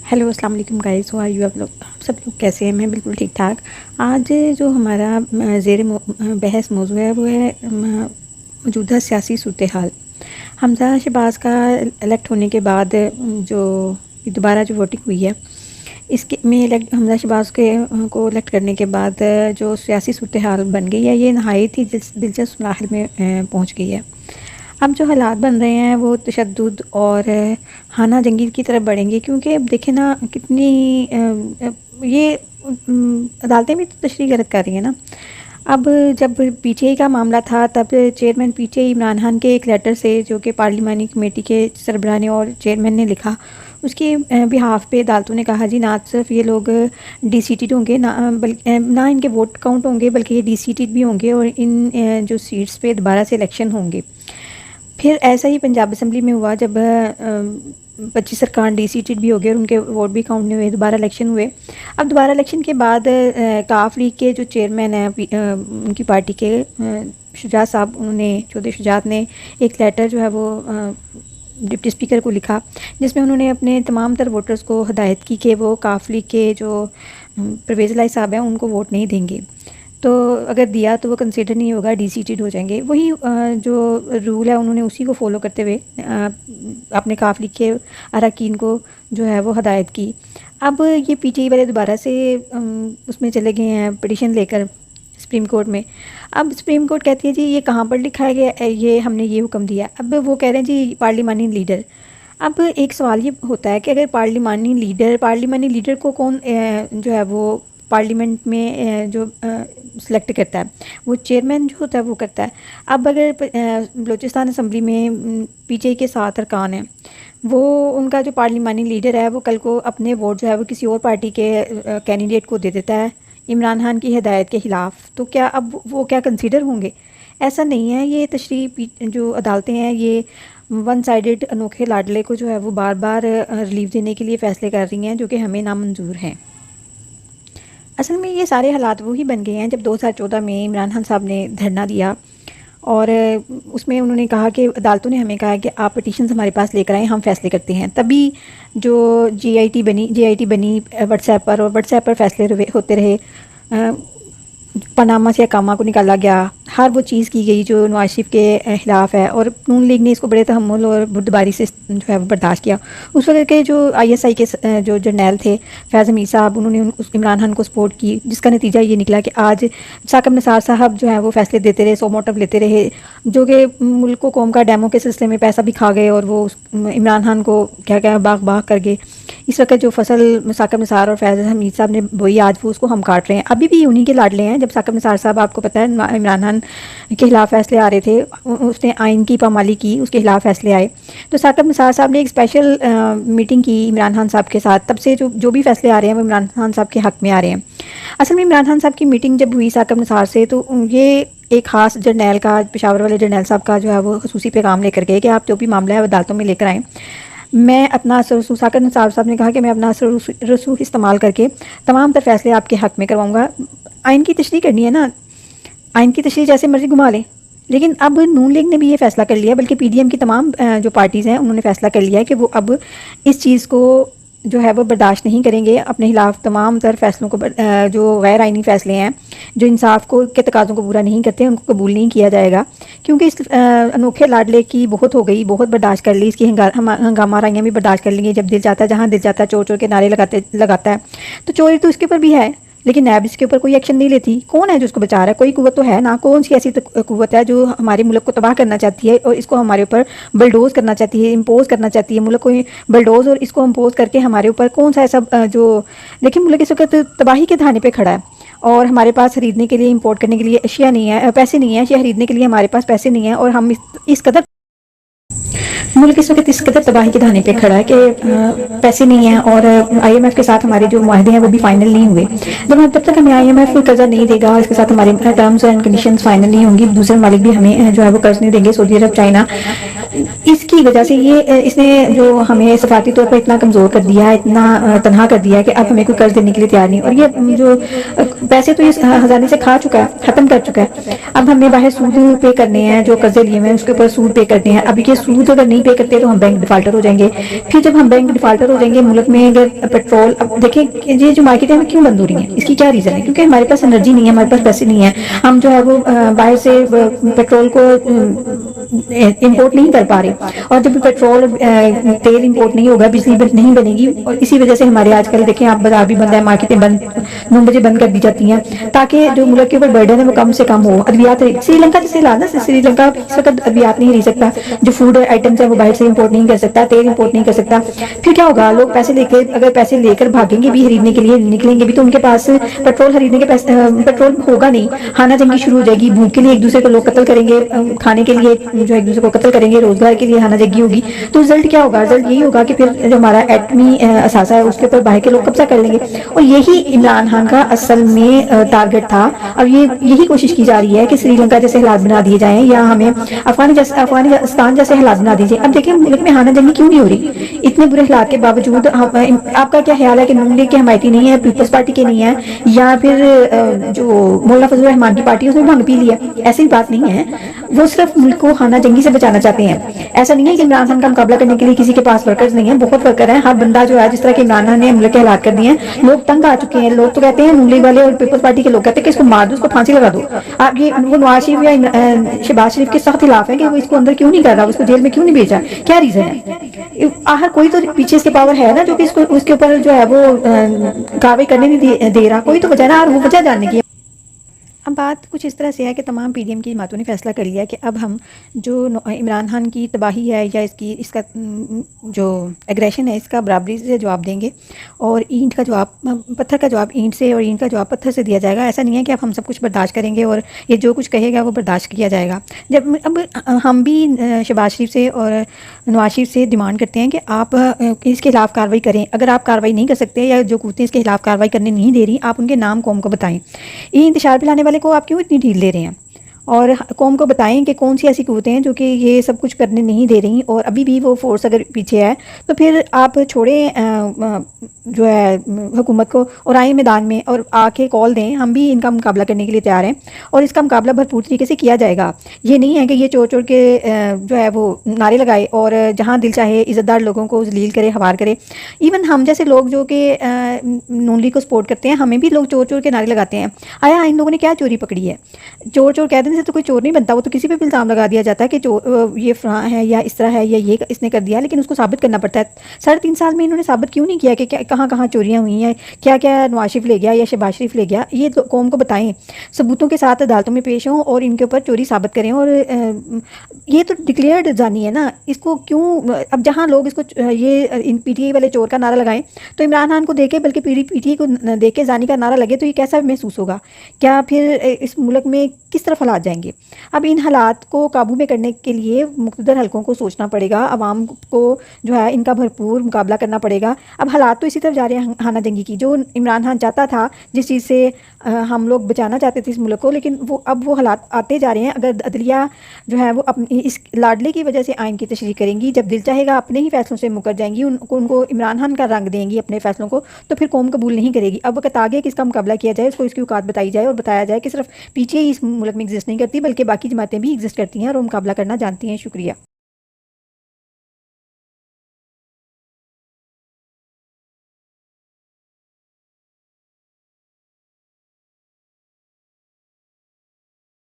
Hello अस्सलाम वालेकुम guys, how are you? आप सब लोग कैसे हैं? मैं बिल्कुल ठीक ठाक। आज जो हमारा बहस मौजू है वो है मौजूदा सियासी सूरत हाल। हमज़ा शहबाज का इलेक्ट होने के बाद जो दोबारा जो वोटिंग हुई है इसके में हमज़ा शहबाज को इलेक्ट करने के बाद जो सियासी सूरत हाल बन गई है, ये नहायत ही दिलचस्प मराहिल में पहुँच गई है। अब जो हालात बन रहे हैं वो तशद्दुद और खाना जंगी की तरफ बढ़ेंगे, क्योंकि अब देखें ना कितनी ये अदालतें भी तो तशरीह गलत कर रही हैं ना। अब जब पीटीआई का मामला था तब चेयरमैन पीटीआई इमरान खान के एक लेटर से, जो कि पार्लिमानी कमेटी के सरबराह ने और चेयरमैन ने लिखा, उसके बिहाफ पे अदालतों ने कहा जी ना सिर्फ ये लोग डीसीटेड होंगे, ना इनके वोट काउंट होंगे, बल्कि ये डीसीटेड भी होंगे और इन जो सीट्स पे दोबारा से इलेक्शन होंगे। फिर ऐसा ही पंजाब असम्बली में हुआ जब 25 अरकान डीसीटेड भी हो गए और उनके वोट भी काउंट नहीं हुए, दोबारा इलेक्शन हुए। अब दोबारा इलेक्शन के बाद काफ लीग के जो चेयरमैन हैं उनकी पार्टी के शुजात साहब, उन्होंने चौधरी शुजात ने एक लेटर जो है वो डिप्टी स्पीकर को लिखा, जिसमें उन्होंने अपने तमाम तर वोटर्स को हदायत की कि वो काफ लीग के जो परवेज़ लाई साहब हैं उनको वोट नहीं देंगे, तो अगर दिया तो वो कंसिडर नहीं होगा, डीसीटेड हो जाएंगे। वही जो रूल है उन्होंने उसी को फॉलो करते हुए अपने काफ लीग के अरकान को जो है वो हदायत की। अब ये पीटीआई वाले दोबारा से उसमें चले गए हैं पिटीशन लेकर सुप्रीम कोर्ट में। अब सुप्रीम कोर्ट कहती है जी ये कहाँ पर लिखा है कि ये हमने ये हुक्म दिया। अब वो कह रहे हैं जी पार्लिमानी लीडर। अब एक सवाल ये होता है कि अगर पार्लिमानी लीडर को कौन जो है वो पार्लियामेंट में जो सिलेक्ट करता है, वो चेयरमैन जो होता है वो करता है। अब अगर बलूचिस्तान असम्बली में पीटीआई के 7 अरकान हैं, वो उनका जो पार्लिमानी लीडर है वो कल को अपने वोट जो है वो किसी और पार्टी के कैंडिडेट को दे देता है इमरान खान की हिदायत के ख़िलाफ़, तो क्या अब वो क्या कंसीडर होंगे? ऐसा नहीं है। ये तशरीह जो अदालतें हैं ये वन साइडेड अनोखे लाडले को जो है वो बार बार रिलीफ देने के लिए फ़ैसले कर रही हैं, जो कि हमें नामंजूर हैं। असल में ये सारे हालात वही बन गए हैं जब 2014 में इमरान खान साहब ने धरना दिया और उसमें उन्होंने कहा कि अदालतों ने हमें कहा कि आप पिटीशंस हमारे पास लेकर आएँ, हम फैसले करते हैं। तभी जो जीआईटी बनी व्हाट्सएप पर, और व्हाट्सएप पर फैसले होते रहे। पनामा से अकामा को निकाला गया, हर वो चीज़ की गई जो नवाज शरीफ के ख़िलाफ़ है, और नून लीग ने इसको बड़े तहम्मुल और बुर्दबारी से जो है वो बर्दाश्त किया। उस वक्त के जो आईएसआई के जो जर्नैल थे फैज़ हमीद साहब, उन्होंने इमरान खान को सपोर्ट की, जिसका नतीजा ये निकला कि आज साकब निसार साहब जो है वो फैसले देते रहे, सो मोटिव लेते रहे, जो कि मुल्क को कौम का डैमो के सिलसिले में पैसा भी खा गए और वो इमरान खान को क्या बाग कर गए। इस वक्त जो फसल साकब निसार और फैज़ हमीद साहब ने बोई, आज वो उसको हम काट रहे हैं। अभी भी उन्हीं के लाडले हैं। जब साकब निसार साहब, आपको पता है इमरान खान के खिलाफ फैसले आ रहे थे, उसने आइन की पामाली की, उसके खिलाफ फैसले आए, तो साकब निसार साहब ने एक स्पेशल मीटिंग की इमरान खान साहब के साथ। तब से जो भी फैसले आ रहे हैं वो इमरान खान साहब के हक़ में आ रहे हैं। असल में इमरान खान साहब की मीटिंग जब हुई साकब निसार से, तो ये एक ख़ास जर्नैल का, पेशावर वाले जर्नैल साहब का जो है वो खसूसी पैगाम लेकर गए कि आप जो भी मामला है अदालतों में लेकर आएँ। मैं अपना असर रसूख, साकब निसार साहब ने कहा कि मैं अपना असर रसूख इस्तेमाल करके तमाम तर फैसले आपके हक़ में करवाऊँगा। आइन की तशरीह करनी है ना, आइन की तशरीह जैसे मर्जी घुमा लें। लेकिन अब नून लीग ने भी ये फैसला कर लिया, बल्कि पीडीएम की तमाम जो पार्टीज़ हैं उन्होंने फैसला कर लिया है कि वो अब इस चीज़ को जो है वो बर्दाश्त नहीं करेंगे। अपने खिलाफ तमाम तर फैसलों को, जो गैर आइनी फ़ैसले हैं, जो इंसाफ को के तकाज़ों को पूरा नहीं करते, उनको कबूल नहीं किया जाएगा। क्योंकि इस अनोखे लाडले की बहुत हो गई, बहुत बर्दाश्त कर ली, इसकी हंगामा राइयाँ भी बर्दाश्त कर लेंगे। जब दिल चाहता है, जहाँ दिल चाहता है, चोर चोर के नारे लगाता है, तो चोरी तो इसके ऊपर भी है, लेकिन नैब इसके ऊपर कोई एक्शन नहीं लेती। कौन है जो उसको बचा रहा है? कोई कुव्वत तो है ना। कौन सी ऐसी कुव्वत है जो हमारे मुल्क को तबाह करना चाहती है और इसको हमारे ऊपर बलडोज करना चाहती है, इम्पोज करना चाहती है मुल्क को बलडोज, और इसको इम्पोज करके हमारे ऊपर कौन सा ऐसा जो, लेकिन मुल्क इस वक्त तबाही के धाने पे खड़ा है और हमारे पास खरीदने के लिए, इम्पोर्ट करने के लिए अशिया नहीं है, पैसे नहीं है, अशिया खरीदने के लिए हमारे पास पैसे नहीं है, और हम इस कदर मुल्क इस वक्त इस कदर तबाही के धाने पे खड़ा है कि पैसे नहीं है, और आईएमएफ के साथ हमारे जो मुआहदे हैं वो भी फाइनल नहीं हुए। जब तक हमें आईएमएफ कर्जा नहीं देगा, इसके साथ हमारे टर्म्स एंड कंडीशंस फाइनल नहीं होंगी, दूसरे मालिक भी हमें जो है वो कर्ज नहीं देंगे, सऊदी अरब, चाइना, इसकी کی وجہ سے یہ اس نے جو ہمیں سفارتی طور پر اتنا کمزور کر دیا ہے، اتنا تنہا کر دیا ہے کہ اب ہمیں کوئی قرض دینے کے لیے تیار نہیں. اور یہ جو پیسے تو یہ خزانے سے کھا چکا ہے، ختم کر چکا ہے. اب ہمیں باہر سود پے کرنے ہیں، جو قرضے لیے ہوئے ہیں اس کے اوپر سود پے کرنے ہیں. اب یہ سود اگر نہیں پے کرتے تو ہم بینک ڈیفالٹر ہو جائیں گے. پھر جب ہم بینک ڈیفالٹر ہو جائیں گے، ملک میں اگر پیٹرول، اب دیکھیں یہ جو مارکیٹیں ہمیں کیوں بند ہو رہی ہیں، اس کی کیا ریزن ہے؟ کیونکہ ہمارے پاس انرجی نہیں ہے، ہمارے پاس پیسے نہیں ہیں. ہم جو ہے وہ باہر سے پیٹرول کو امپورٹ نہیں کر پا رہے. اور جب پیٹرول تیل امپورٹ نہیں ہوگا، بجلی نہیں بنے گی. اور اسی وجہ سے ہمارے آج کل دیکھیں آپ بازار بھی بند ہے، مارکیٹیں بند 9 بجے بند کر دی جاتی ہیں تاکہ جو ملک کے اوپر برڈن ہے وہ کم سے کم ہو. ادویات، سری لنکا جیسے لانا، سری لنکا اس وقت ادویات نہیں خرید سکتا، جو فوڈ آئٹمس ہیں وہ باہر سے امپورٹ نہیں کر سکتا، تیل امپورٹ نہیں کر سکتا. پھر کیا ہوگا؟ لوگ پیسے لے کے، اگر پیسے لے کر بھاگیں گے بھی خریدنے کے لیے، نکلیں گے بھی، تو ان کے پاس پیٹرول خریدنے کے پیسے، پیٹرول ہوگا نہیں. خانہ جنگی شروع ہو جائے گی، بھوک کے لیے ایک دوسرے کو لوگ قتل کریں گے، کھانے کے لیے جو ایک دوسرے کو قتل کریں گے، روزگار کے لیے خانہ جنگی ہوگی. تو رزلٹ کیا ہوگا؟ رزلٹ یہی ہوگا کہ پھر جو ہمارا ایٹمی اثاثہ ہے اس کے اوپر باہر کے لوگ قبضہ کر لیں گے. اور یہی عمران خان کا اصل میں ٹارگٹ تھا. اور یہی کوشش کی جا رہی ہے کہ سری لنکا جیسے حالات بنا دیے جائیں، یا ہمیں افغانستان جیسے حالات بنا دیے جائیں. اب دیکھیں ملک میں خانہ جنگی کیوں نہیں ہو رہی اتنے برے حالات کے باوجود؟ آپ کا کیا خیال ہے کہ نون لیگ کے حمایتی نہیں ہے، پیپلز پارٹی کے نہیں ہے، یا پھر جو مولانا فضل الرحمان کی پارٹی اس نے بھنگ پی لیا؟ ایسی بات نہیں ہے. وہ صرف ملک کو خانہ جنگی سے بچانا چاہتے ہیں. ایسا نہیں ہے کہ عمران خان کا مقابلہ کرنے کے لیے کسی کے پاس ورکرز نہیں ہیں، بہت ورکر ہیں. ہر بندہ جو ہے، جس طرح کہ عمران خان نے ملک کے حالات کر دیے ہیں، لوگ تنگ آ چکے ہیں. لوگ تو کہتے ہیں، نون لیگ والے اور پیپلز پارٹی کے لوگ کہتے ہیں کہ اس کو مار دو، اس کو پھانسی لگا دو. آپ یہ وہ نواز شریف یا شہباز شریف کے سخت خلاف ہیں کہ وہ اس کو اندر کیوں نہیں کر رہا، اس کو جیل میں کیوں نہیں بھیجا؟ کیا ریزن ہے؟ آخر کوئی تو پیچھے اس کے پاور ہے نا، جو کہ اس کے اوپر جو ہے وہ کاروائی کرنے نہیں دے رہا. کوئی تو وجہ نا، اور وہ وجہ جاننے کی. اب بات کچھ اس طرح سے ہے کہ تمام پی ڈی ایم کی جماعتوں نے فیصلہ کر لیا کہ اب ہم جو عمران خان کی تباہی ہے، یا اس کا جو ایگریشن ہے، اس کا برابری سے جواب دیں گے. اور اینٹ کا جواب پتھر کا جواب اینٹ سے، اور اینٹ کا جواب پتھر سے دیا جائے گا. ایسا نہیں ہے کہ اب ہم سب کچھ برداشت کریں گے اور یہ جو کچھ کہے گا وہ برداشت کیا جائے گا. جب اب ہم بھی شہباز شریف سے اور نواز شریف سے ڈیمانڈ کرتے ہیں کہ آپ اس کے خلاف کارروائی کریں. اگر آپ کارروائی نہیں کر سکتے، یا جو قوتیں اس کے خلاف کارروائی کرنے نہیں دے رہی، آپ ان کے نام قوم کو بتائیں. یہ انتشار پھیلانے والے کو آپ کیوں اتنی ڈھیل دے رہے ہیں؟ اور قوم کو بتائیں کہ کون سی ایسی قوتیں ہیں جو کہ یہ سب کچھ کرنے نہیں دے رہی، اور ابھی بھی وہ فورس اگر پیچھے ہے تو پھر آپ چھوڑیں جو ہے حکومت کو، اور آئیں میدان میں اور آ کے کال دیں. ہم بھی ان کا مقابلہ کرنے کے لیے تیار ہیں، اور اس کا مقابلہ بھرپور طریقے سے کیا جائے گا. یہ نہیں ہے کہ یہ چور چور کے جو ہے وہ نعرے لگائے اور جہاں دل چاہے عزت دار لوگوں کو ذلیل کرے، ہوار کرے. ایون ہم جیسے لوگ جو کہ نون لیگ کو سپورٹ کرتے ہیں، ہمیں بھی لوگ چور چور کے نعرے لگاتے ہیں. آیا ان لوگوں نے کیا چوری پکڑی ہے؟ چور چور کہہ دینے سے تو کوئی چور نہیں بنتا. وہ تو کسی پہ بھی الزام لگا دیا جاتا ہے کہ یہ فلاں ہے، یا اس طرح ہے، یا یہ اس نے کر دیا، لیکن اس کو ثابت کرنا پڑتا ہے. 3.5 سال میں انہوں نے ثابت کیوں نہیں کیا کہ کہاں کہاں چوریاں ہوئی ہیں، کیا کیا نواز شریف لے گیا یا شہباز شریف لے گیا؟ یہ قوم کو بتائیں، ثبوتوں کے ساتھ عدالتوں میں پیش ہوں اور ان کے اوپر چوری ثابت کریں. اور یہ تو ڈکلیئرڈ جانی ہے نا، اس کو کیوں؟ اب جہاں لوگ اس کو یہ پی ٹی آئی والے چور کا نعرہ لگائیں، تو عمران خان کو دیکھے، بلکہ پی ٹی آئی کو دیکھ کے زانی کا نعرہ لگے، تو یہ کیسا محسوس ہوگا؟ کیا پھر اس ملک میں کس طرف حالات جائیں گے؟ اب ان حالات کو قابو میں کرنے کے لیے مقتدر حلقوں کو سوچنا پڑے گا، عوام کو جو ہے ان کا بھرپور مقابلہ کرنا پڑے گا. اب حالات تو اسی طرف جا رہے ہیں خانہ جنگی کی، جو عمران خان چاہتا تھا، جس چیز سے ہم لوگ بچانا چاہتے تھے اس ملک کو، لیکن اب وہ حالات آتے جا رہے ہیں. اگر عدلیہ جو ہے وہ اپنی اس لاڈلے کی وجہ سے آئین کی تشریح کریں گی، جب دل چاہے گا اپنے ہی فیصلوں سے مکر جائیں گی، ان کو عمران خان کا رنگ دیں گی اپنے فیصلوں کو، تو پھر قوم قبول نہیں کرے گی. اب وقت آگے کس کا مقابلہ کیا جائے، اس کو اس کی اوقات بتائی جائے، اور بتایا جائے کہ صرف پیچھے ہی اس ملک میں ایگزسٹ نہیں کرتی، بلکہ باقی جماعتیں بھی ایگزسٹ کرتی ہیں اور وہ مقابلہ کرنا جانتی ہیں. شکریہ.